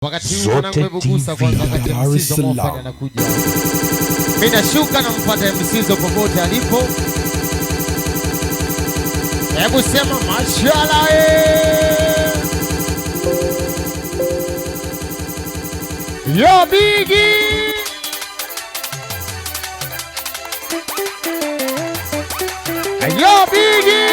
Wakati huu mwanangu hebu gusa kwanza wakati msizo mwafanya anakuja. Mimi nashuka na mpata msizo popote alipo. Hebu sema mashallah Yo Biggie. Yo Biggie.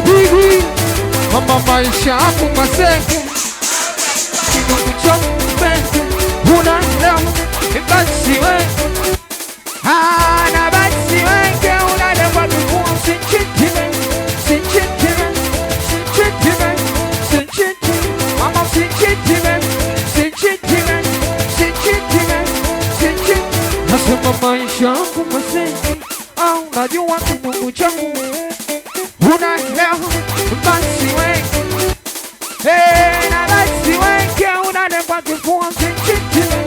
Biggie, mama maisha yangu masengu kidogo cha mbele unaelewa basi wewe na basi wewe unaelewa kwa sinchitime mama sinchitime nasema maisha yangu masengu au najua kidogo changu unaelewa basi wewe na basi wewe unaelewa kifua sinchitime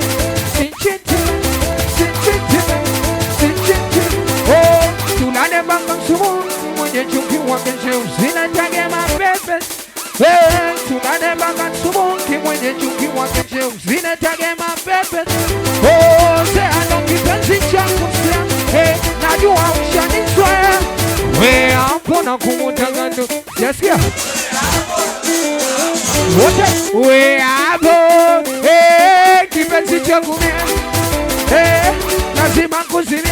oh tunaleba kamsumu mwenye chuki wa kesho usinatege mapepe tunaleba kamsumu mwenye chuki wa kesho usinatege mapepe oh seano kipenzi changu sia najua ushanizoea we hapo na kumutangano yasikia wote we hapo kipenzi changu lazima kuzimie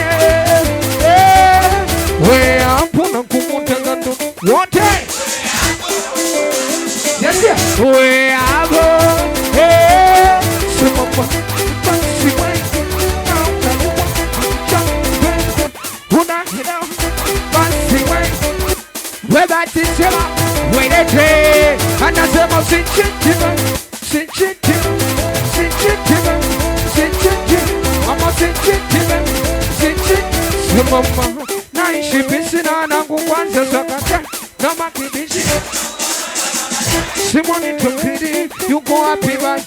we hapo na kumutangano wote yasikia we hapo simama basi we Webati sema, wenete, anasema sinchitime, mama sinchitime, mama naishi bisi na nangu kwanza sakata na makibishi. Simoni tukiri, yuko wapi bai,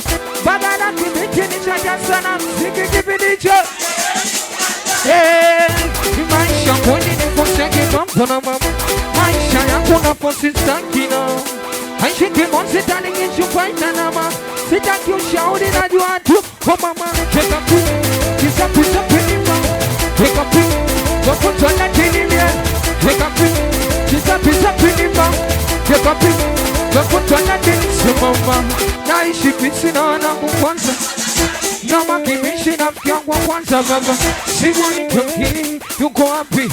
baga na kibiti nishaja sana mziki kibidicho. Maisha kwenye nifoseki mambo na mama maisha yangu na fosi sakina haishiki monsi tani nishupa inanama sitaki ushauri na jua tu kwa mama cheka pi kisa pisa pinima cheka pi wakuta na tinimia cheka pi kisa pisa pinima cheka pi wakuta na tinimia mama naishi pisi na wanangu kwanza na makimishi na mkiangwa kwanza baba Simoni tukiri yuko wapi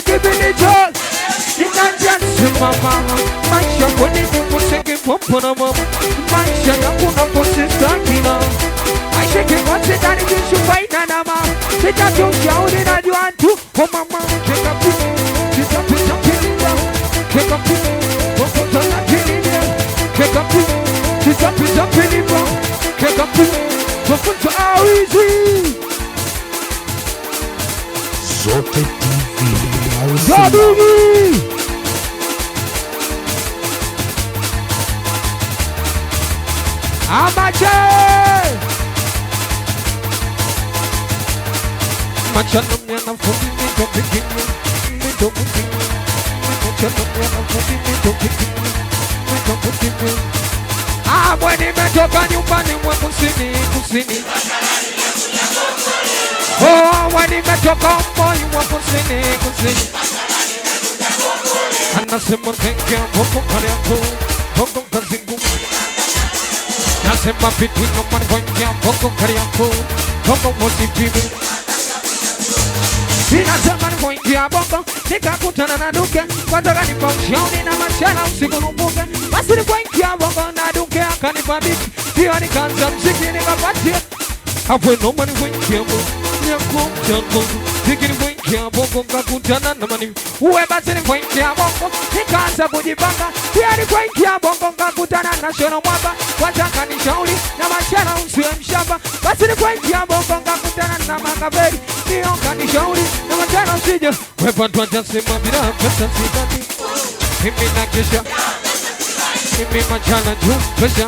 kibini chol inanjansi mama maisha kwenye nikuseki popo na mama maisha yangu na posista kina maisha kipati ndani kishupa inanama sitaki ushauri na jua tu kwa mama cheka pi kisa pisa pinida cheka pi wakuta na tinida cheka pi kisa pisa pinida cheka pi wakuta awizi Zote TV Biggie Amache Machano mwana fundi mito bikini Mito bikini Machano mwana fundi mito bikini Mito bikini Mweni metoka nyumbani mwa kusini Oh, when he met your boy, you want to sing. Anasema kenke moko kariako, moko kazingu. Nasema between no man kenke moko kariako, moko mosipibi. Ninasema kenke moko, nikakutana na duke, kwanza kanipamshauri na machana usiku numbuke. Basi ni kenke moko na duke akanipa biti, pia nikaanza mziki nikapatia. Hapo no man kenke moko. kumchongo Zikini kuingia bongo kakutana na mani Uwe basi ni kuingia bongo Nikaanza kujipanga Pia ni kuingia bongo kakutana na shono mwamba Wataka ni shauri na machana usiwe mshamba Basi ni kuingia bongo kakutana na makaveri Nionga ni shauri na machana usije Wepa tuaja sema bila pesa sitati Mimi na kesha Mimi machana juu pesha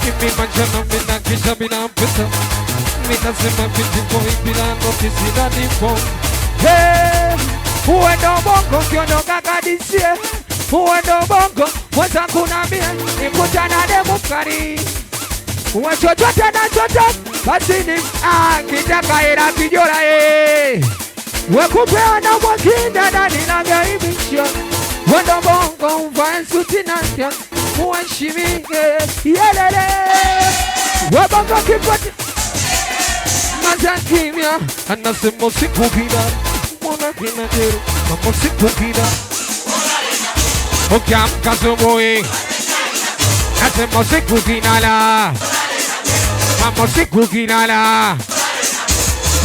Mimi machana mina kesha bila pesa Minasema binti boy bila notisi na nipo Hey, uendo bongo kiondoka kadisie Uendo bongo, weza kunambia Nikutana demu kari Uwe chochote na chochote Basini, kitaka ila kijora We kupea na mwakida na ninagaibisha Uendo bongo uvae suti na tia Uwe shimike, yelele We bongo kipati Maza kimya, anasema siku kina Mwana kina jero, mama siku kina Ukiamka subuhi Nasema siku kina la Mama siku kina la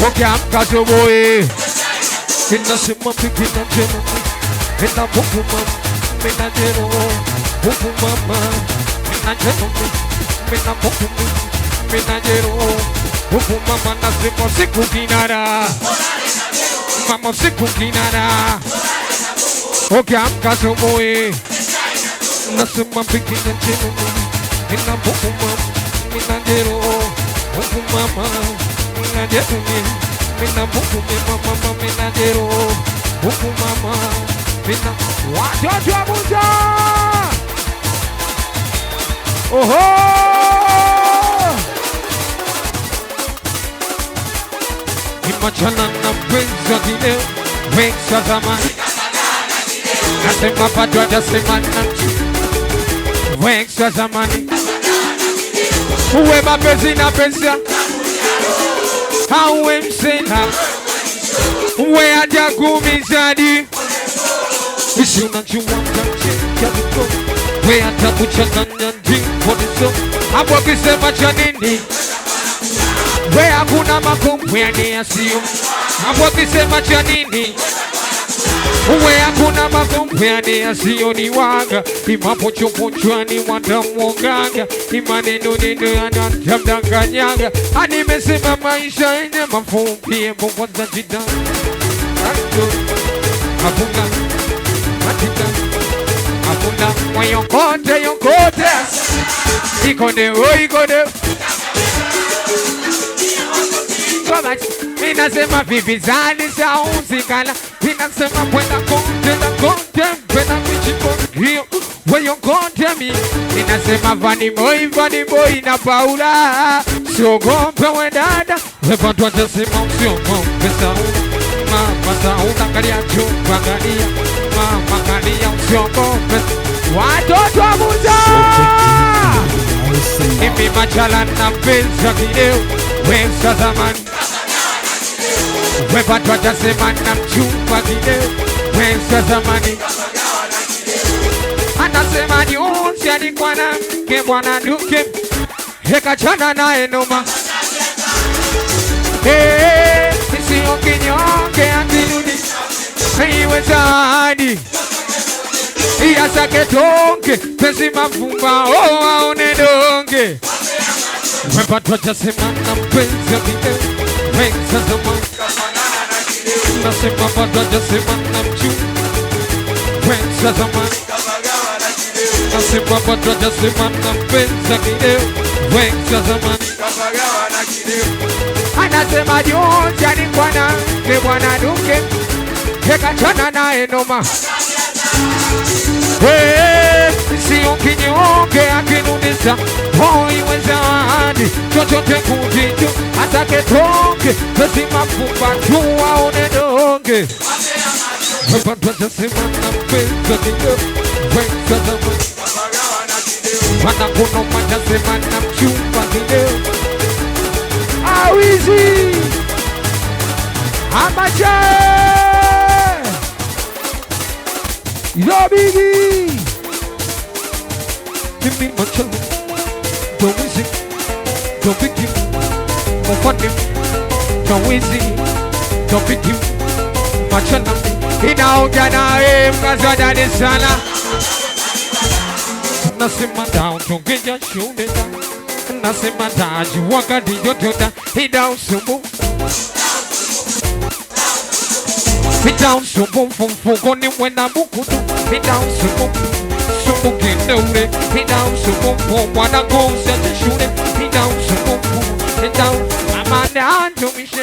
Ukiamka subuhi Inasema pikina jero Ina buku mama Mina jero Buku mama Mina jero Mina buku Mina jero Huku mama nasema siku kinara Mama siku kinara Ukiamka subuhi Nasema pikina jero Ina buku mama Mina jero Huku mama Mina jero Mina buku mama Mina jero Huku mama Mina Watoto wa Buza Oho Machana na mpenzi wa kile Weksa zamani Nasema pato ajasema na Weksa zamani Uwe mapenzi na pensia Hauwe msena Uwe aja kumizadi Isi unajua mtamche Kabiko We ata kuchanganya ndingo niso Hapo kisema cha nini We hakuna makumbwani yasiyo Hapo kisema cha nini We hakuna makumbwani yasiyo ni waga Imapo chupunchwani watamuonganga Imaneno neno yanamdanganyaga Hadi mesema maisha ene mafupi Embo kwanza jidani Hakuna Matika Hakuna Mwayokote yokote Ikode ikode Minasema vivizani sa uzikala Minasema kwenda konte Mpena michikondrio Weyo konte mi Minasema vani boy na paula Siogope we dada Wepatu atasema usiogompe sauna Mama sauna kalia chumba kalia Mama kalia usiogompe Watoto wa Buza Mimi machala na mpenzi wa kideo Weksa zamani Wepatu atasema na mchumba kideo Weksa zamani Anasema ni unsi alikuwa na mke bwana duke Heka chana na enoma Isiyo kinyonge andirudi Iwe zaadi Iya sake tonke Pesi mafumba aone donge Wepatu atasema na mpenzi wa kideo Weksa zamani Nasema patu atasema na mchumba Weksa zamani Nasema patu atasema na mpenzi wa kideo Weksa zamani Anasema jonzi alikuwa na mke bwana duke Heka chana na enoma Siyo kinyonge akinunisa Iwe zaadi chochote kujitu Atake tonge Pesi mafumba tu aone donge Wepatu atasema na mpenzi wa kideo Weksa zamani Wanakunoma atasema na mchumba kideo Awizi Amache Yo Biggie Mimi machalo Don't music Don't big you Don't funny kawizi topiki machana inaongea nawe mkazadani sana nasema down tungeja shule nasema taji wakati yotoda ida usubu ida usubu mfuko ni wena bukutu ida usubu subu kineure ida usubu mwana goza shule ida usubu ida amana tumishe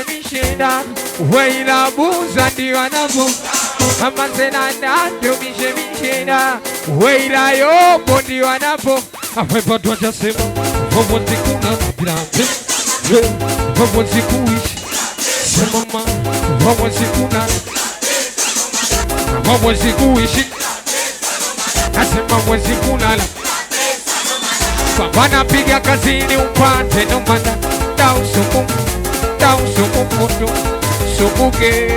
weila buza ndio anabu amazena tumishe weila yopo ndio anapo apepa tuachasema Vovonzi kuna bilambe Vovonzi kuishi Semama Vovonzi kuna Vovonzi kuishi Asema vovonzi kuna Pambana piga kazini upande nomana Dau sumu moto Sumuge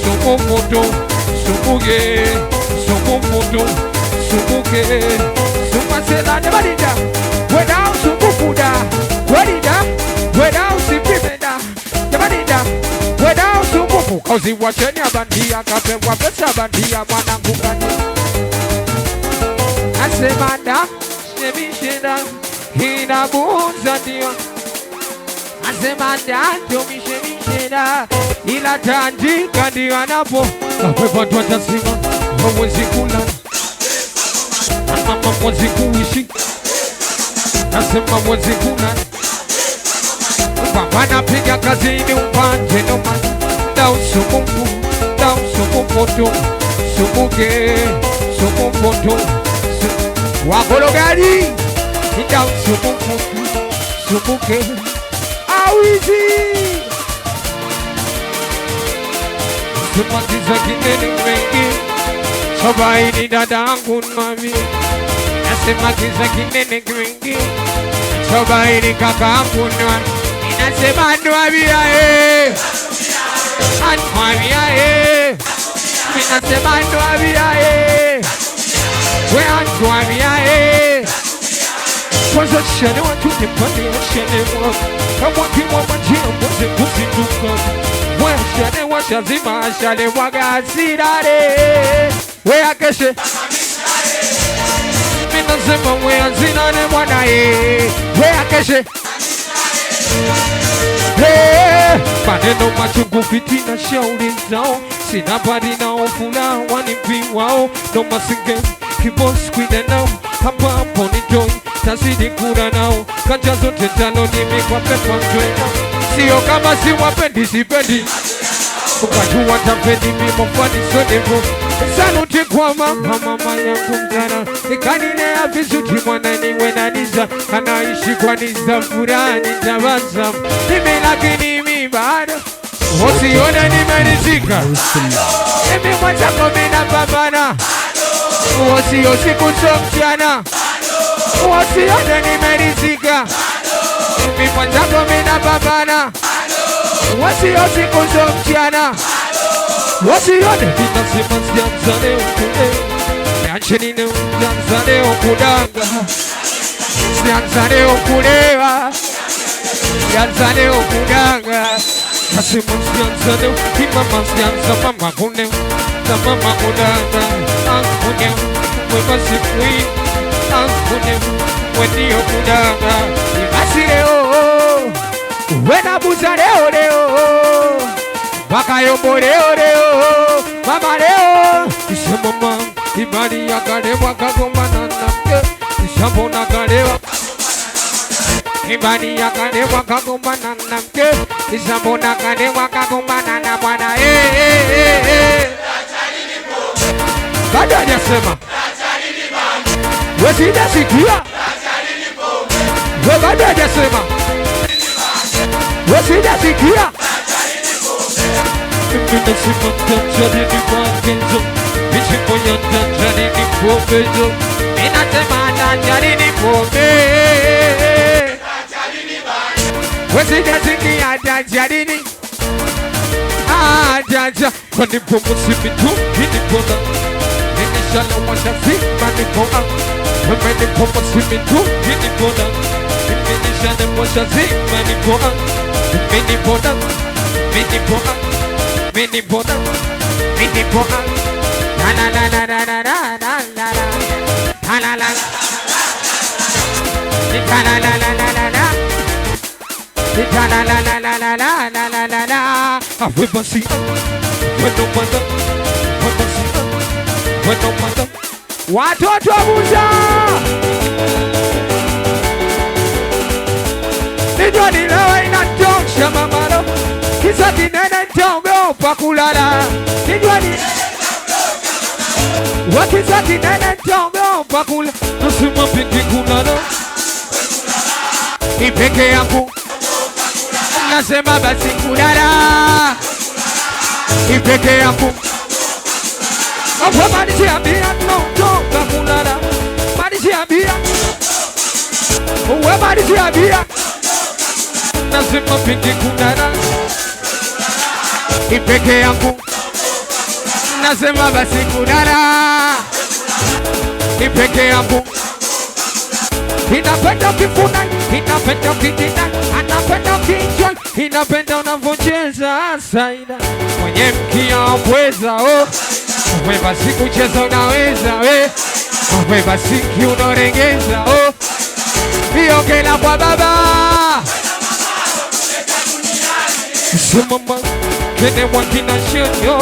Sumu moto Sumuge Sumu moto Sumuge Sumasela nebalida Without Subukuda, Wadida, without Sipimeda, Yabadida, without Subuku, cause he was any bandia, Captain Wapesa Bandia, Manangukani. I say, Manda, Shemishida, Hina Bunzadio. I say, Manda, Tomi Shemishida, Ila Tanji, Kandianapo, a paper to the singer, who was Ikula, and Mamma was Ikuishi. Nasema mwezi kuna Pambana piga kazini upande nomana Dau sumu moto Sumuge Sumu moto Wakolo gari Dau sumu moto Sumuge Awizi Sumatiza kineni mengi Sobaini dadangu mami Nasema kiza kinene kwingi Sobaini kaka mpunwa Inasema anwabia Anwabia Inasema anwabia We anwabia Kwanza shane watu nipande ya shane mwa Kama kiwa majia mwaze kuzinduka We shane washazima shane wagasirare We akeshe Nasema wea zinane mwana wea keshe maneno machungu fitina shauri zao sina badi nao fula wanipi wao no masinge kibos kwide nao hapa hapo ni joy tazidi kura nao kanja zote tano nimekwa petwa mjwena sio kama si wapendi sipendi ukajua tapendi mimofani sodevo Saluti kwa mama yangu mzana Nikanilea vizuri mwana niwe na niza Anaishi kwa niza furani tabaza Mimi lakini mi bado Usione nimerizika Mimi mwenzako mina pambana Usio siku so mchana Usione nimerizika Mimi mwenzako mina pambana Usio siku so mchana Wasione Inasema sianzane ukule Niacheni ne sianzane ukudanga Sianzane ukulewa Sianzane ukudanga Nasema sianzane Imama sianza mama kune Na mama kudanga Ankune Mwema sifui Ankune Mwendio kudanga Imasi leo Wena buza leo leo Baka yombo leo leo Mama leo Ishe mama Ibadi ya kadewa kagombana namke Ishambo na kadewa Ibadi ya kadewa kagombana namke Ishambo na kadewa kagombana na bwana Bada hajasema Wesida sikia Bada hajasema Wesida sikia Minasema tajari ni magenzo Michimbo ya tajari ni pomezo Minasema tajari ni pome Wesida sikia tajari ni Ajaja Kwa nipo musimitu Kinipona Ninishala washazima nipona Weme nipo musimitu Kinipona Ninishala washazima nipona Weme nipona Watoto wa Buza nijua nilewe inatosha mamalo, kisa kinene nitaogopa kulala. Nijua ni wakisa kinene nitaogopa kulala. Nasema peke kulala ipeke yangu, nasema basi kulala ipeke yangu. Madishi ya bia toka kulala, madishi ya bia, uwe madishi ya bia. Nasema peke kulala ipeke yangu, nasema basi kulala ipeke yangu. Inapenda ukifuna, inapenda ukijina, anapenda ukienjoy, inapenda unavyocheza saida mwenye mkia wapweza. Wewe basi kucheza unaweza, wewe basi kiunorengeza. Viongela kwa baba Sumama kene wakina shenyo,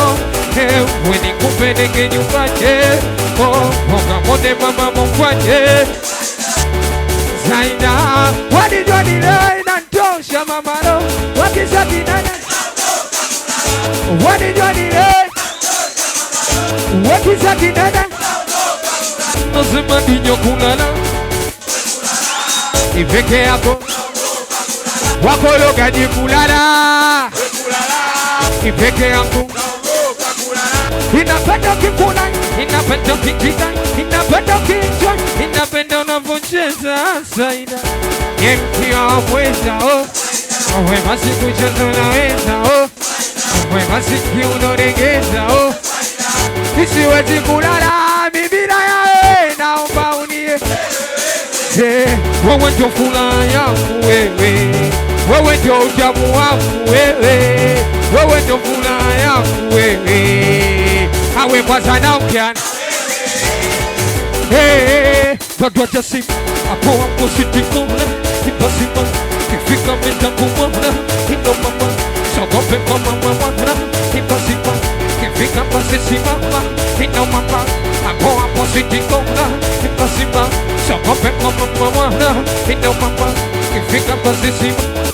weni kupeleke nyumbani. Moga mode mama mkwanye Zaina wadijwa nile inantosha mamalo, wakisa kinana wadijwa nile wakisa kinana. Nasema dinyo kulala ipeke yako, wakologaji kulala ipeke yangu. Inapenda ukikula, inapenda ukikita, inapenda ukienjoy, inapenda unavyocheza saida nyemkia wapweza. Wewe basi kucheza unaweza, wewe basi kiunoregeza. Isiwezi kulala mibira yae, naomba unie. Wewe ndio furaha yangu wewe, wewe ndio utamu wangu wewe, wewe ndio furaha yangu wewe. Awe kwa sana ukiana Tadwa jasi Apo wako siti kona Ipasima Kifika menda kumwana Ino mama Sagope mama mwana Ipasima Kifika pasisi mama Ino mama Apo wako siti kona Ipasima Sagope mama mwana Ino mama Kifika pasisi mama.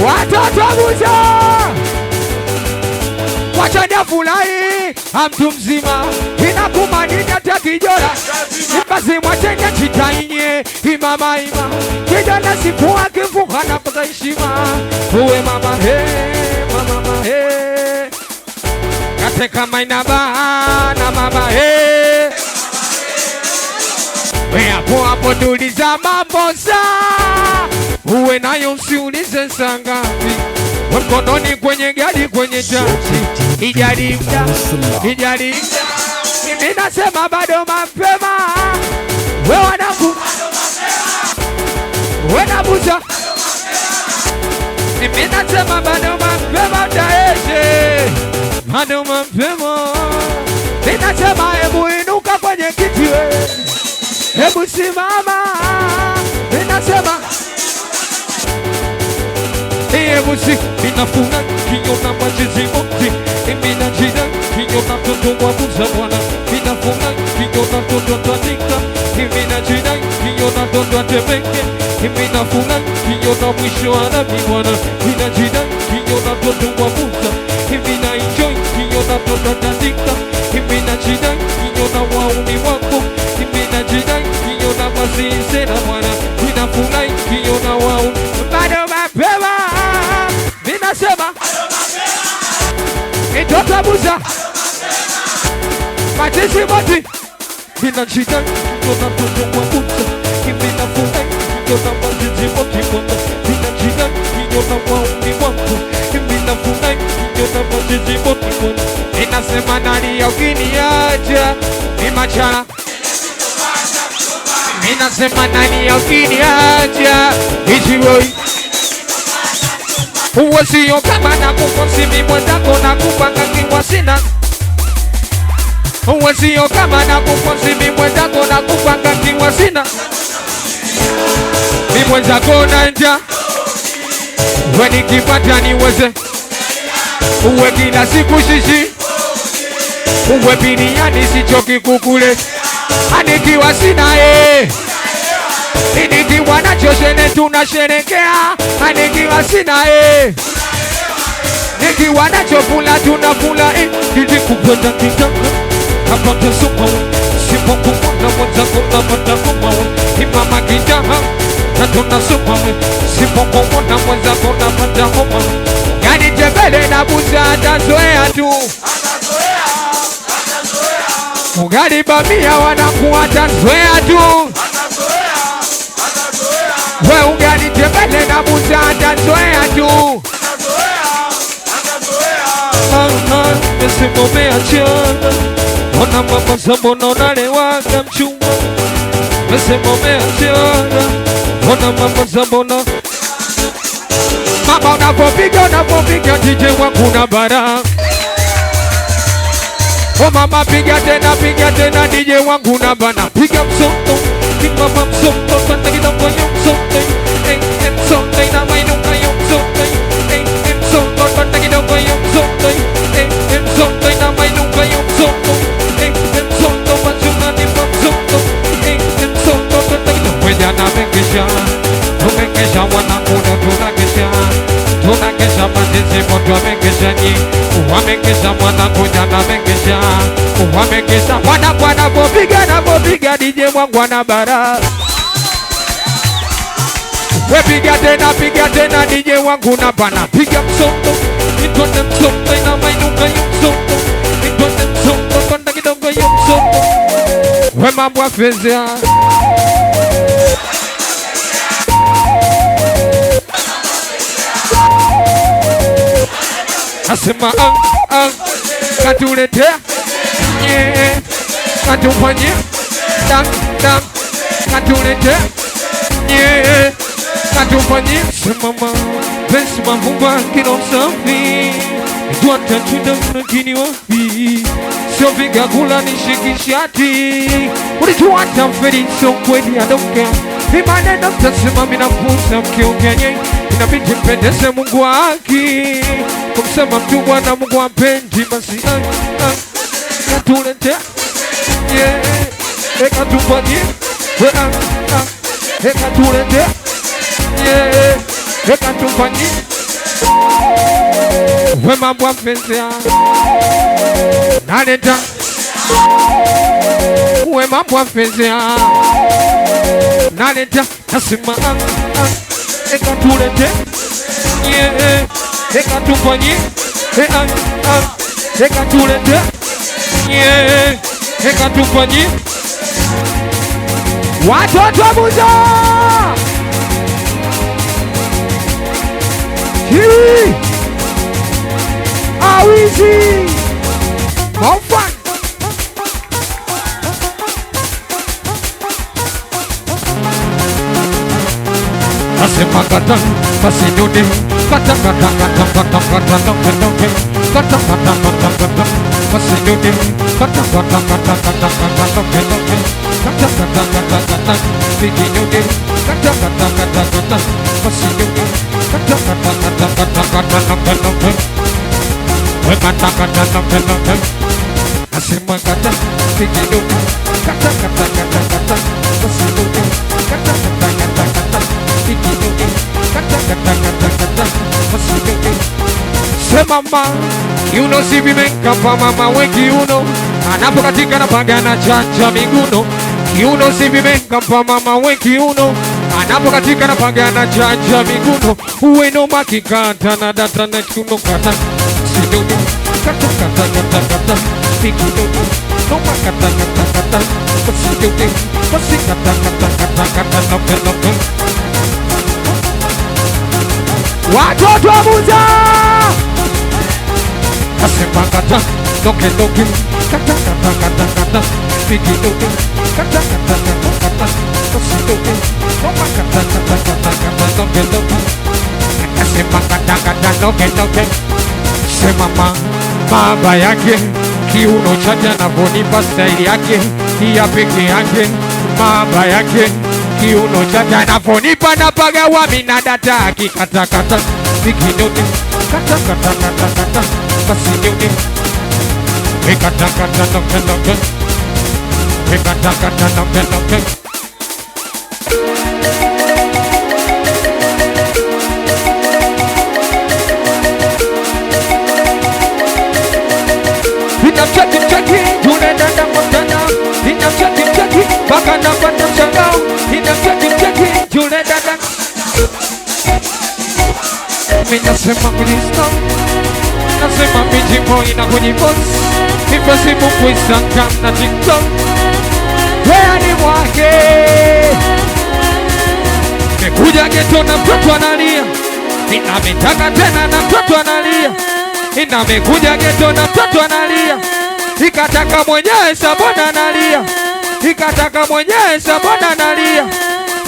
Watoto Buza wachanda fulahi mtu mzima inakumanina takijora Ipasi mwachenya chitainye imama ima kijana sikuwa kifuhana paka ishima. Uwe mama he, mama he Kateka mainaba na mama he. We hapo tuliza mambo saa. Uwe nayo usiulize sangapi. Mkononi kwenye gari kwenye chachi Ijari mda Mimi nasema bado mapema. We wanaku Wena Buza Mimi nasema bado mapema taeshe. Bado mapema. Mimi nasema hebu inuka kwenye kiti we, hebu simama. Mimi nasema Ebusi, minafuna, kinyona majizi moti. Mina jina, kinyona toto wa Buza wana. Minafuna, kinyona toto tanika. Mina jina, kinyona toto atebeke. Minafuna, kinyona mwisho anabi wana. Mina jina, kinyona toto wa Buza. Mina enjoy, kinyona toto tanika. Mina jina, kinyona wauni wako. Mina jina, kinyona mazize na wana. Minafuna, kinyona wauni. Bado mapema. Minasema Itoka Buza Matisi moti. Mina jina Kinyona toto wa Buza. Mina funa Kinyona matisi moti wanda. Mina jina Kinyona wauni wako. Mina funa Kinyona matisi moti wanda. Minasema nani ya ukiniacha Mimachana. Minasema nani ya ukiniacha Ichiwoi. Uwezio kama na kufosi mimwendako na kupanga kiwa sina. Uwezio kama na kufosi mimwendako na kupanga kiwa sina. Mimwendako na nja weni kipata niweze. Uwe kila siku shishi uwe biniani sichoki kukule. Anikiwa sina nikiwa nacho shene tunasherekea. Anikiwa sina nikiwa nacho fula tunafula. Kiti kupenda kitanga kapata supa sipo kumona mwanza kuna mata kumawe. Imama kitanga na tunasupa sipo kumona mwanza kuna mata kumawe. Yani tebele na buza atazoea tu. Ugali bamia wanakuwa atazoea tu. We ugali tebele na buza atazoea tu. Mesimomea chana ona mama zambono nalewaga mchuma. Mesimomea chana ona mama zambono. Mama unapopiga DJ wangu na bara. Oh mama piga tena DJ wangu na bana. Piga msoto, piga mama msoto. Kanda kidogo yo msoto. Msoto na mainuka yo msoto. Msoto kanda kidogo yo msoto. Msoto na mainuka yo msoto. Msoto machuna ni msoto. Msoto kanda kidogo jana mekesha. Tumekesha wanakuno tunakesha. Tunakesha matezi moto wamekesha nyi. Wamekesha mwanangu jana mekesha. Wamekesha wanapopiga DJ wangu wana bara. We piga tena DJ wangu na bana. Piga msoto, nitone msoto ina mainuka yo msoto. Nitone msoto konda kidogo yo msoto. We mambo afezea. Asema katuletea katufanyia dam katuletea katufanyia. Semama besi mafumba kino safi. Tuata chuda mnakini wapi. Sio viga gula nishikishati. Ulijuata mferi so kweli adoka. Imane na mtasema minafusa mkiongea nye. Inabidi mpendeze Mungu waki. Kumsema mtu wana Mungu wapendi. Basi katuletea katufanyia. Katuletea katufanyia. We mambo afezea. Naleta we mambo afezea. Naleta nasema katulete katufanyie. Katulete katufanyie. Watoto wa Buza Awizi Mofan Asema kata pasinudi kata pasinudi bikinudi pasinudi asema kata bikinudi Sema mama, you know si vimenka pa mama wengi uno. Anapokatika na pagana chacha miguno. You know si vimenka pa mama wengi uno. Anapokatika na pagana chacha miguno. Uwe no makikata na data na kuno kata. Sidodo, kata kata kata kata. Pikudo, no makata kata kata. Sidodo, pasi kata kata kata kata nope nope. Watoto wa Buza Asema kata doke doke kata kata kata kata piki doke kata kata kata kata pasi doke noma kata kata kata kata doke doke nasema kata noge noge. Sema mama yake kiuno chake anavonipa staili yake ya peke yake. Mama yake kiuno chake anavonipa na pagawa mina data akikata kata bikinoni kata kata kata kata basi nyoni kata kata noge noge kata kata noge noge. Chaki, yule dada mtana. Chaki, baka na pata mshangao. Chaki, yule dada. Mimi nasema Kristo, nasema mijimo inakujipost. Facebook, Instagram na TikTok. Wewe ni mwake. Mekuja geto na mtoto analia. Ninametaka tena na mtoto analia. Inamekuja geto na mtoto analia. Ikataka mwenyewe sabona analia. Ikataka mwenyewe sabona analia.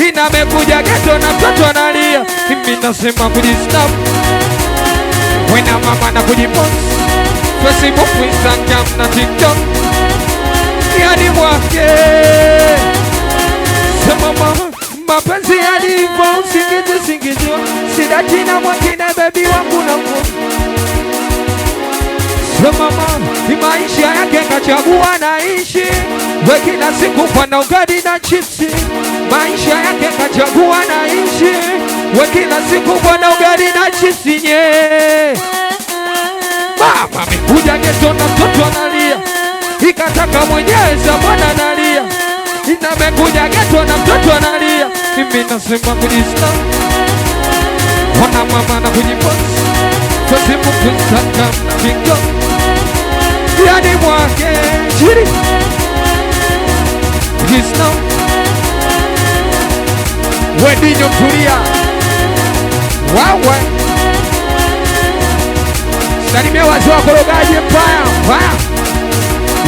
Inamekuja geto na mtoto analia. Mimi nasema kujistop. Wena mama na kujipost. Facebook, Instagram na TikTok. Yani mwake. Sema mama mapenzi yalivyo usingizio. Sida jina mwakine baby wangu na mkuu. Mama, maisha yake kachagua naishi. We kila siku kwa na ugali na chipsi. Maisha yake kachagua naishi. We kila siku kwa na ugali na chipsi nye. Mama amekuja geto na mtoto analia. Ikataka mwenyewe sabona analia. Inamekuja geto na mtoto analia. Mimi nasema kujista. Wana mama na kujipost. Facebook, Instagram na TikTok. Yani mwake chiri Kristo Wedinyo mtulia wawe salimia wazi wa korogaji mpaya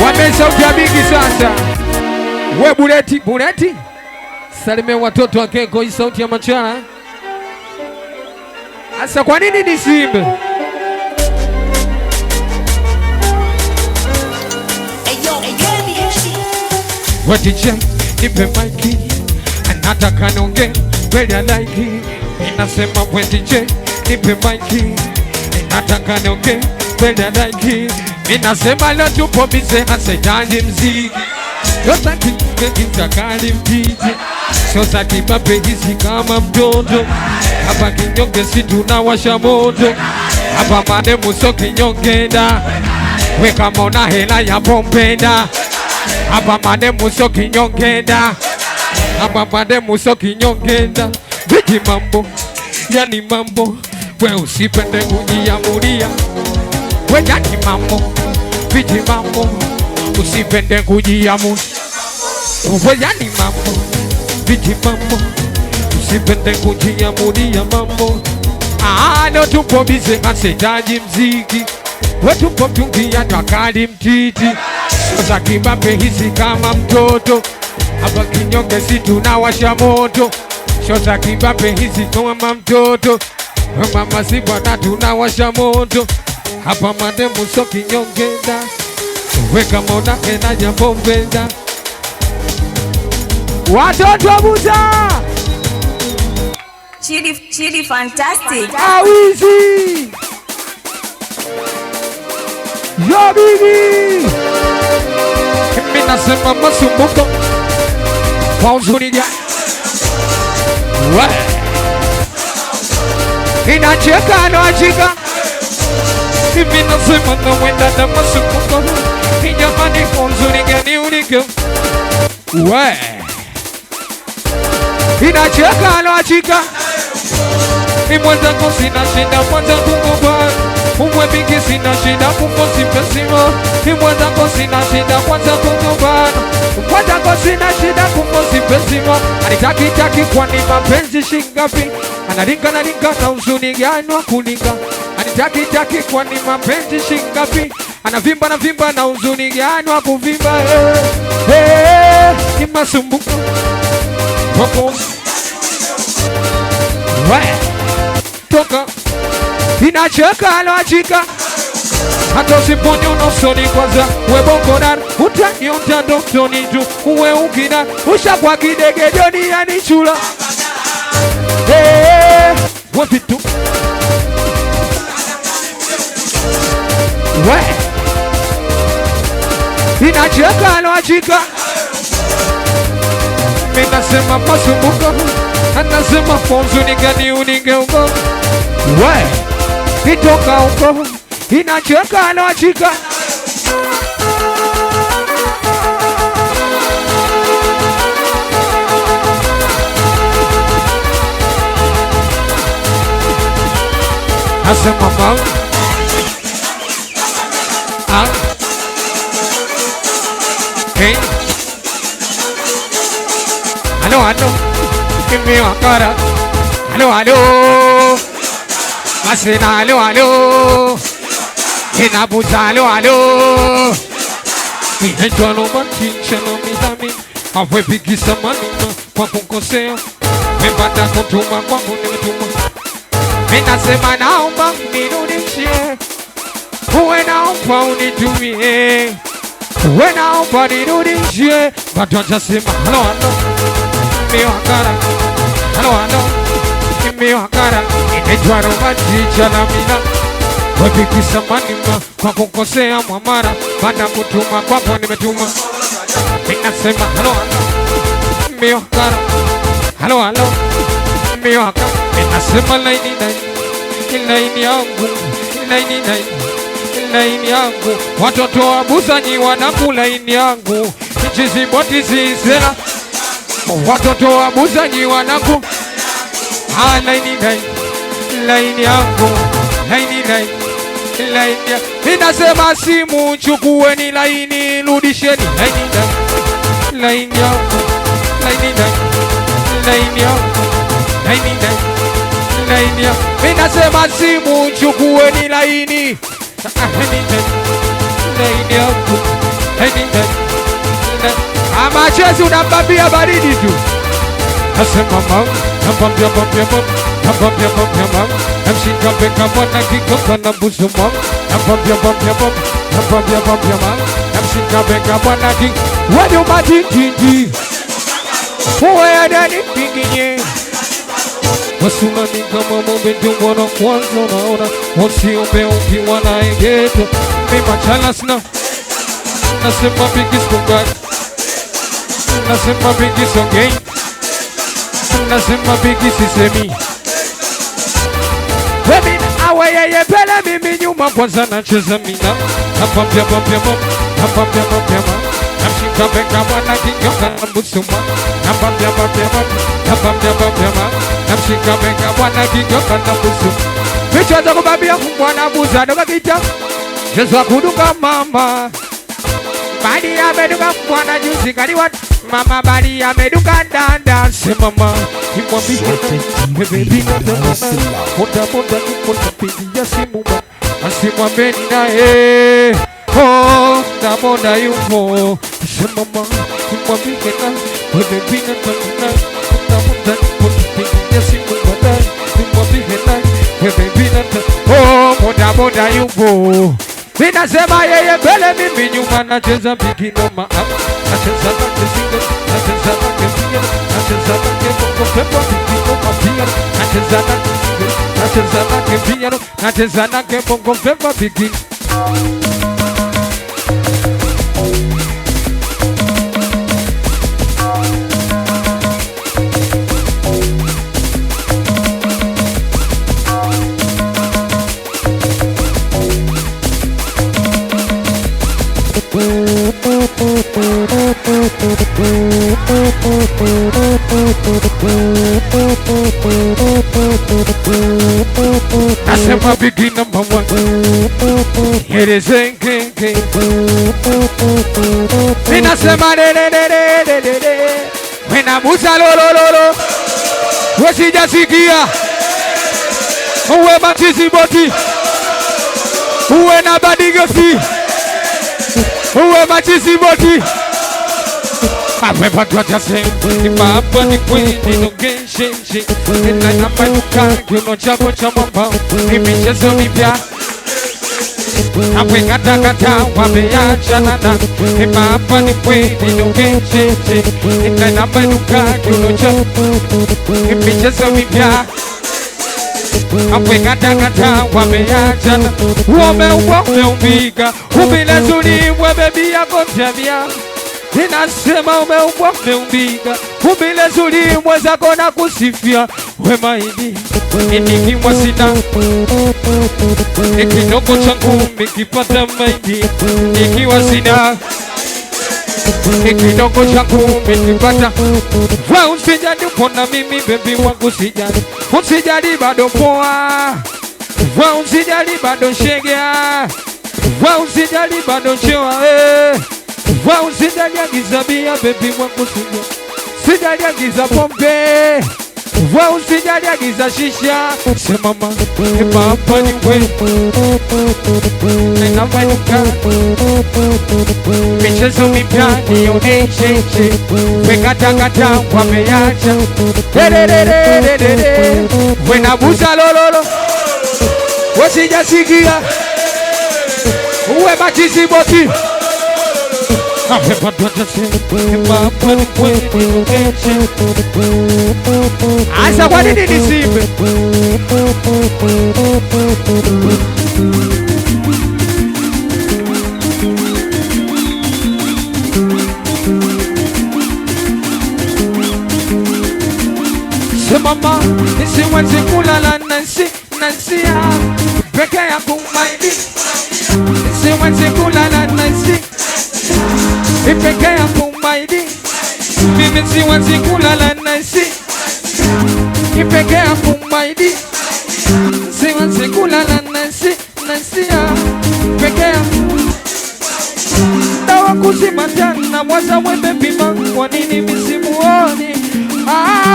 wamesa utabiki sasa. We buleti salimia watoto wa Keko hii sauti ya machana. Asa kwa nini nisimbe? What did you nipe maiki anataka nonge kweli alaiki. Inasema what did you nipe maiki anataka nonge kweli alaiki. Inasema leo tupo bize hasitaji mziki. Yosa kipekita kali mpiji. Sosa kibape hizi kama mtoto. Hapa kinyonge si tunawasha moto. Hapa mademu so kinyongenda. We kama una hela ya pompenda. Hapa mademu so kinyongenda. Hapa mademu so kinyongenda. Viji mambo, yani mambo. We usipende kujiamulia. We yani mambo, viji mambo. Usipende kujiamulia. We yani mambo, viji mambo. Usipende kujiamulia mambo. No tupo bize hasitaji mziki. We tupo mtungia twakali mtiti. Sosa kibape hizi kama mtoto. Hapa kinyonge si tunawasha moto. Sosa kibape hizi kama mtoto. Mama si bwana tunawasha moto. Hapa mademu so kinyongenda. We kama una hela ya pompenda. Watoto wa Buza Chili fantastic. Awizi Yo Bigi. Mimi nasema masumbuko kwa uzuri ya inacheka no achika. Mimi nasema na wenda na masumbuko. Inyamani kwa uzuri gani uliko. Inacheka no achika. Ni mwanza kusina shida mwanza kukumbana. Umwe bigi sina shida kukosi pesimo. Ni mwanza kusina shida mwanza kukumbana. Mwanza kusina shida kukosi pesimo. Anitaki kwani mapenzi shingapi. Analinga na uzuni gani wa kulinga. Anitaki kwani mapenzi shingapi. Anavimba na uzuni gani wa kuvimba. Ni masumbuko Purple. inatoka inacheka lojika hata usiponyo nosoni kwanza we bongo dar utanyonta doktoni tu uwe ukina usha kwa kidege joni yani chula we vitu we inacheka lojika minasema masumbuko anasema fonzu nigani uninge uko we itoka uko inacheka lojika asema mama hey alo kimi wakara alo masina alo inabuza alo inajalo matisha no midami awe bigisa manima kwa kukosea mbada kutuma kwa kunimetuma minasema naomba nirudishie uwe naomba unitumie uwe naomba nirudishie bado hajasema alo miwakara alo miwakara inajwa romanticha na mina wabikisa manima kwa kukosea mwamara bada kutuma kwako nimetuma minasema alo miwakara alo miwakara minasema laini yangu laini yangu watoto wabuzanyi wanakula laini yangu nchizi boti zizela watoto wabuzanyi wanaku laini yangu laini inasema simu chukueni laini rudisheni laini yangu laini inasema simu chukueni laini yangu ama chezi unambambia baridi tu asema mama nambambia mama namshika beka mwana kikoka na busu mama nambambia mama namshika beka mwana kikoka wadi umatititi uwe adani pinginye wasunani kama momentu mwana kwanza naona wasiombe ukiwa na egeto mima chalasna nasema bigis kungari nasema bigis ongei nasema bigis isemi Webin awe yeye pele mimi nyuma kwanza nacheza mina Napambia namshika beka mwana kinyoka na busuma Napambia namshika beka mwana kinyoka na busuma Michoza kubambia mwana buza doga kita Jesu akuduka mama Badi ya meduka mwana juzi kariwat Mama badi ya meduka danda Se mama Imwambi Bebe binga dana Monda nukonda pidi ya simuma Asimwambeni na oh Monda yupo Se mama Imwambi kena Bebe binga dana Monda nukonda pidi ya simuma Imwambi kena Bebe binga dana oh Monda yupo Minasema yeye mbele mimi nyuma nacheza bigino maap Nacheza nake single, nacheza nake piano Nacheza nake bongo pepo bigino mapiano Nacheza nake single, nacheza nake piano Nacheza nake bongo pepo bigino Nasema biggie number one. It is in king. Minasema de. Wena musa lo. Wasijasikia. Uwe matisi boti. Uwe na badigasi. Uwe matisi boti. Amepatwa jase Ibaba ni kweli nugeshenshi Ina namanuka kiuno chako cha mwamba Imichezo mipya Amwekata wameachana na Ibaba ni kweli nugeshenshi Ina namanuka kiuno chako Imichezo mipya Amwekata wameachana Umeumbika Umile zuri bebi yako tabia Ninasema umeumbika Umile zuri mwezako na kusifia Wema hidi Nikiwa sina Nikinoko changu mikipata maidi Nikiwa sina Nikinoko changu mikipata Wa usijali pona mimi baby wangu sijali Usijali bado poa Wa usijali bado shegea Wa usijali bado choa Wa usijali agiza bia baby wangu sijali agiza pombe Wa usijali agiza shisha Semama hapa ni we Ninamanuka Michezo mipya nioneshe Wekata wameacha Wenabuza lololo Wasijasikia Uwe machizi boti Asa kwa nini nisimbe Semama nisiwezi kulala nansia Peke ya kumaidi Nisiwezi kulala nansia Ipeke ya kumaidi Mimi siwezi kulala nasi Ipeke ya kumaidi Siwezi kulala nasi ya Ipeke ya Dawa kuzimatana Mwaza webe pima Kwa nini misimuoni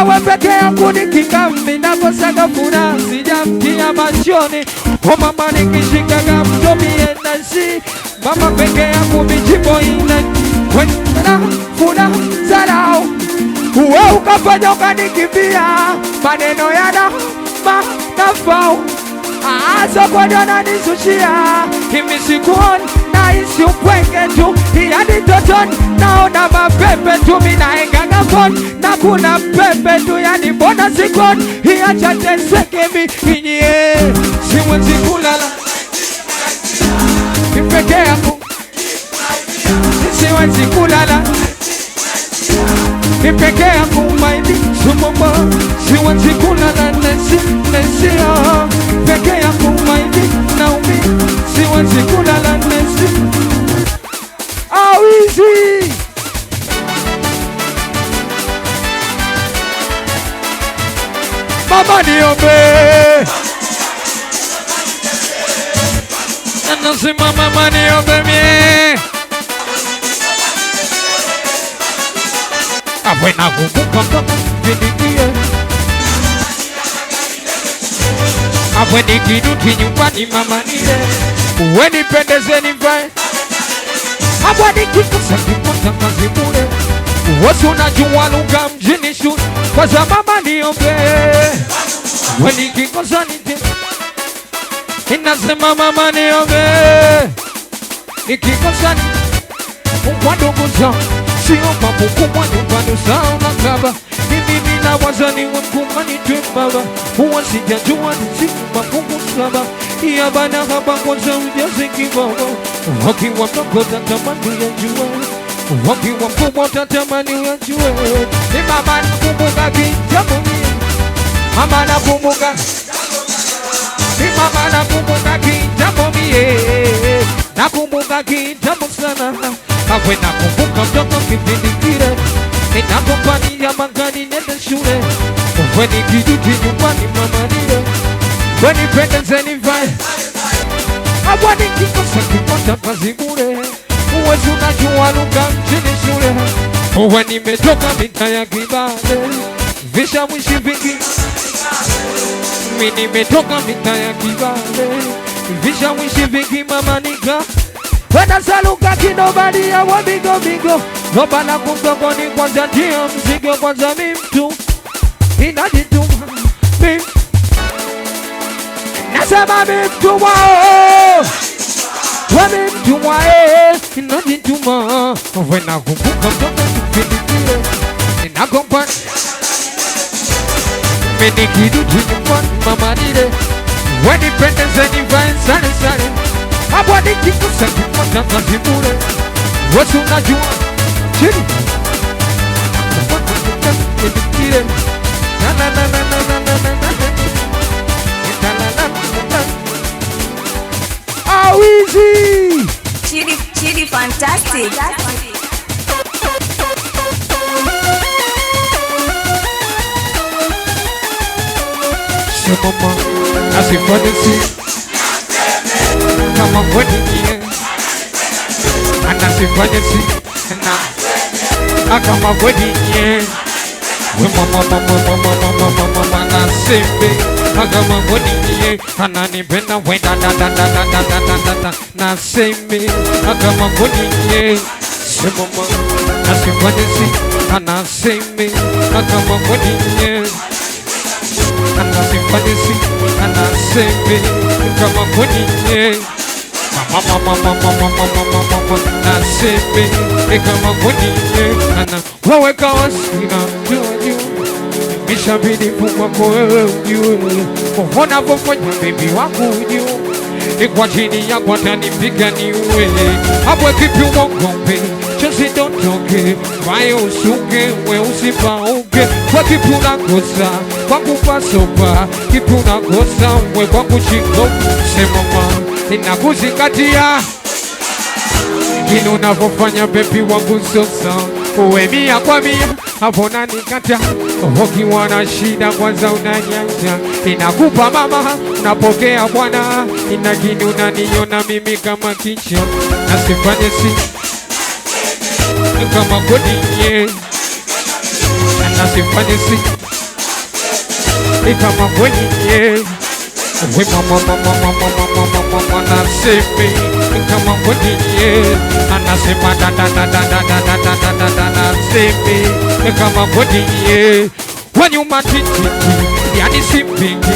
Wepeke ya kunikikambi Nakosaga fura Sijamtia machoni Mama nikishikaga mtomie nasi Mama peke ya kumijibo ina Wena funa zarau Uwe ukafanya ukanikibia Maneno yana nafau Asa kwa dona nisushia Kimi sikuoni na isi upweke tu Hiyadi totoni naona mapepe tu Minaengaga phone na kuna pepe tu Yani mbona sikoni Hiya chate sekemi Inyie siwezi kulala Ipeke yangu Siwezi kulala Ipeke yangu maidi Sumoma Siwezi kulala Nesi Ipeke yangu maidi Naumi Siwezi kulala Nesi Easy Mama niombe Nasema mama niombe mie Awe na kumbuka kama vindikie Awe nikiduti nyumbani mama nile Uwe nipendeze nivae Awe nikikosa kipata kazi bure Uwezi unajua lugha mjini shule Kwa za mama niombe Uwe nikikosa nite Inasema mama niombe Nikikosa ni Kwa ndugu zangu Sio mambo kubwa nyumbani sauna kaba Mimi ninawaza niwe mkuma nitwe baba Huwa sijajua nisiku mafungu saba Iya bana haba kwanza ujaze kibaba Wakiwa mdogo tatamani uyajue Wakiwa mkubwa tatamani uyajue Ni mama nakumbuka kitambo mie Mama nakumbuka Ni mama nakumbuka kitambo mie Nakumbuka kitambo sana Awe nakumbuka mdogo kipindi kile Ninapompania magani nende shule Uwe nikijuti nyumbani mama nile Uwe nipendeze nivae Awe nikikosa kipata kazi bure Uwe unajua lugha mjini shule Uwe nimetoka mita ya Kibale Visha mwishi vingi Mimi nimetoka mita ya Kibale Visha mwishi vingi mama nika Dada saluka kinobadi ya wabigo bigo. Roba na kumgongoni kwanza ndio mzigo kwanza mimtu. Inajituma mim. Nasema mimtu wao. Wamimtu wao. Inajituma. Wena kumbuka mtoto kipindikile. Ninakompa. Meni kidu tunyumbani mama nile. Wani pende zeni vae sare sare. Abwa nikikusa kipata kazi bure. Watu unajua chini. How easy! Chidi fantastic. Mama, asifanye si kama wewe anasifanye si na kama wewe mama nasembe kama wewe ananipenda wenda da nasembe kama wewe mama asifanye si anasembe kama wewe anasifanyisi anaseme kama kwenye mama naseme kama kwenye ana waweka wasina juu mishabidi kwako wewe ujue kuona vofanya baby wako ujue kwa chini yako atanipiga niue hapo kipi uongombe chozi dondoke vae usuke we usipauke kwa kipi unakosa kwa kupasopa kipi unakosa we kwa kuchingo semama inakuzingatia kile unavyofanya baby wangu sosa uwe mia kwa mia hapo nanikata ukiwa na shida kwanza unanyanja inakupa mama unapokea bwana inakini unaniona mimi kama kicho nasifanye si kama kodinye anasifanye si kama kodinye we mama naseme kama kodinye anasema da naseme kama kodinye wanyuma titi yani simpingi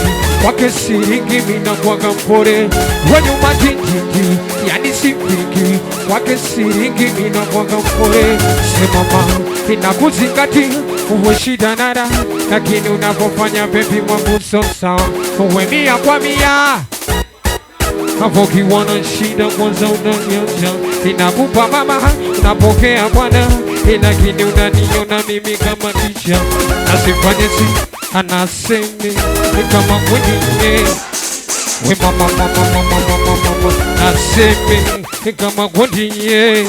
wake siringi mina kwaga mpore wanyuma titi yani simpingi wake siringi mina kwaga mpore semama inakuzingatia uwe shida nara lakini unapofanya baby mwangu sosa uwe mia kwa mia hapo kiwana shida kwanza unanyanja inakupa mama unapokea bwana lakini unaniona mimi kama ticha nasifanye si anaseme kama kwenye we mama naseme kama kwenye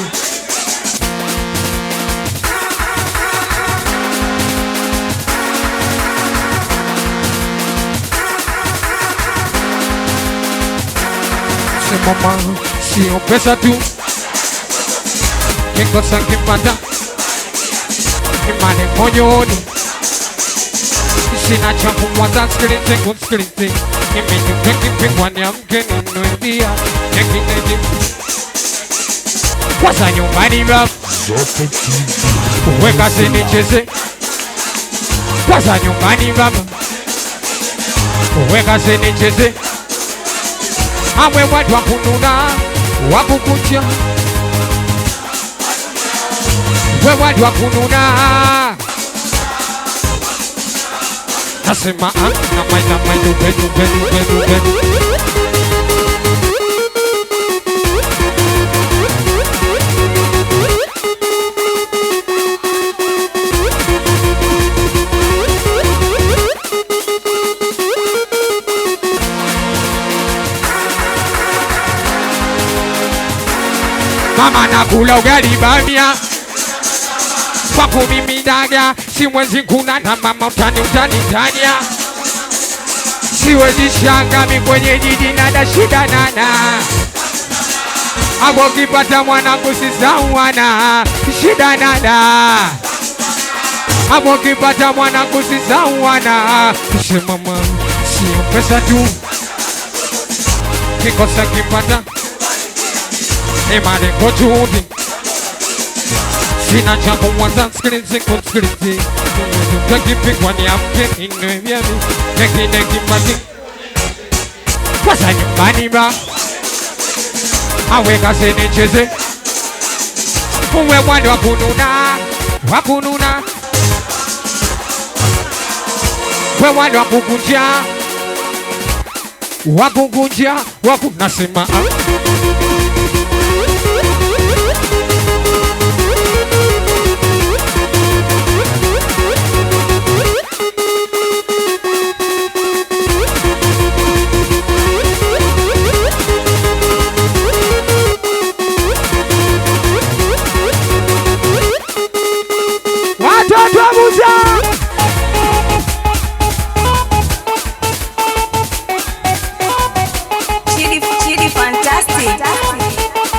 mama sio pesa tu kikosa kipata imani moyoni sina cha kumwaza skiriti imejipekipikwa ni amke ninuendia nekinedi kwanza nyumbani rap Zote TV. weka sinicheze kwanza nyumbani rap weka sinicheze awe watu wakununa wakukucha we watu wakununa nasema na maina bedu mama nakula ugali bamia kwa kumimidaga siwezi kuna na mama utanitania siwezi shangami kwenye jiji nada shida nana hapo kipata mwanangu sisawana shida nada hapo kipata mwanangu sisawana mama sio pesa tu kikosa kipata Emane kochudi Sina jambo waza skrinzi kuskrinzi Tukipikwa ni amke inwe vyami Neki mati Kwasa nyumbani ba Aweka sene cheze Uwe mwani wakununa Wakununa Uwe mwani wakukunja Wakukunja Wakunasema Watoto wa Buza Chidi fantastic.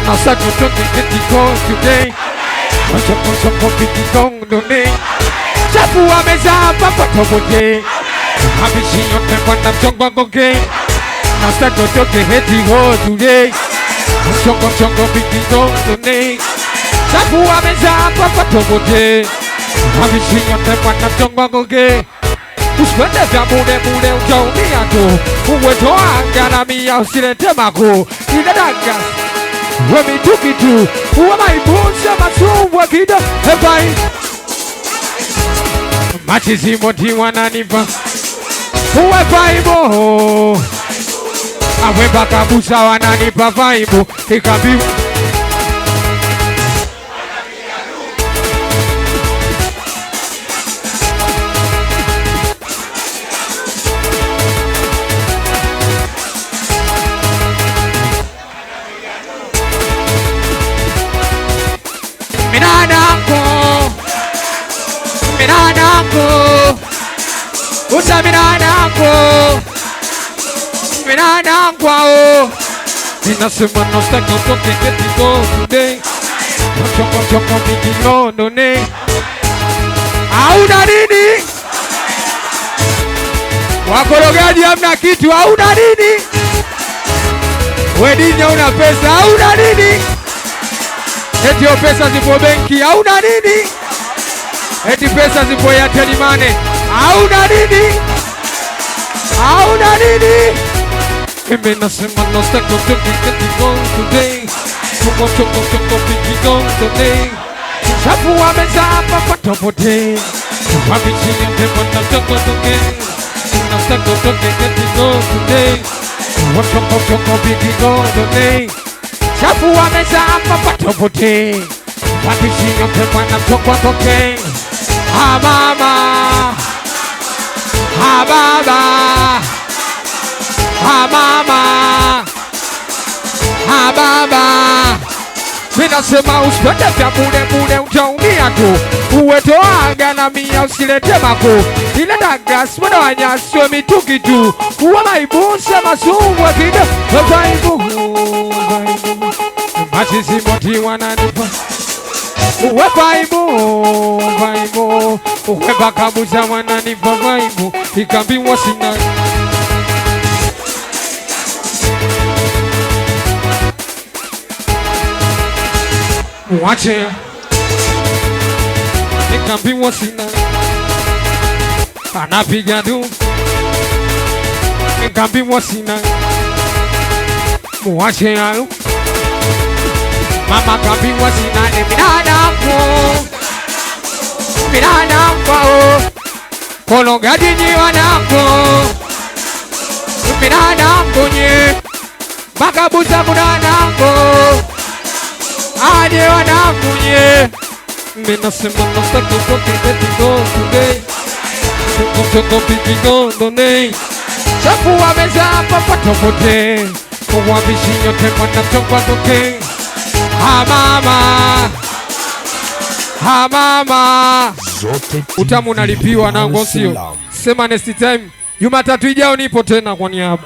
I said to get the gold today. What's up, get the gold today. Chapu ameza papa tobote. Habishi yote kwa mchongo goge. I said to get the gold today. Chongo get the gold today. Chapu ameza papa tobote. Habishi yote kwa mchongo goge. Uspende vya mune ujaumia tu. Uwetoa garamia usilete mako. Idadagas Wemi tukitu, uwamaibunsa masuwa kida Hebai Machizi moti wananipa Uwe vaibo Awe baka busa wananipa vaibo Ikabiwa Minanako Uta minanako Minanako Ninasema no staki toki get it go today Choko bigino none Hauna nini Wakorogaji hamna kitu hauna nini Wedinya una pesa hauna nini Eti o pesa zipo benki hauna nini Eti pesa zipo ya telimane hauna nini hauna nini Mimi nasema no staki toki get it go today Choko bigino none Chapu wameza papa topote Wabichi yote mwana choko toke No staki toki get it go today Choko bigino none Chapu wameza papa topote Wabishi yote mwana choko toke Ha mama Ha baba Ha mama Ha baba Minasema usipende vya bure utaumia tu Uwetoaga na mia usilete mako Ile dagas mwana wanyaswe mituki tu Uwa maibunsa masuwa kide Vaibu Machizi moti wananipa Uwe vaibu Uwe bakabuza wananipa vaibu Ikambiwa sina Wache Ikambiwa sina Anapiga du Ikambiwa sina Wache yalu Mama kambiwa sina Minanako Kolongadi nyiwanako Minanako nye Bakabuza munanako Aje wanakunye Minasema no staki toki get it go today Choko bigino none Chapu wameza papa topote Wabishi yote mwana chokwa toke Ha mama Utamu nalipiwa na ngosio Sema next time Jumatatu ijao nipo tena kwa niaba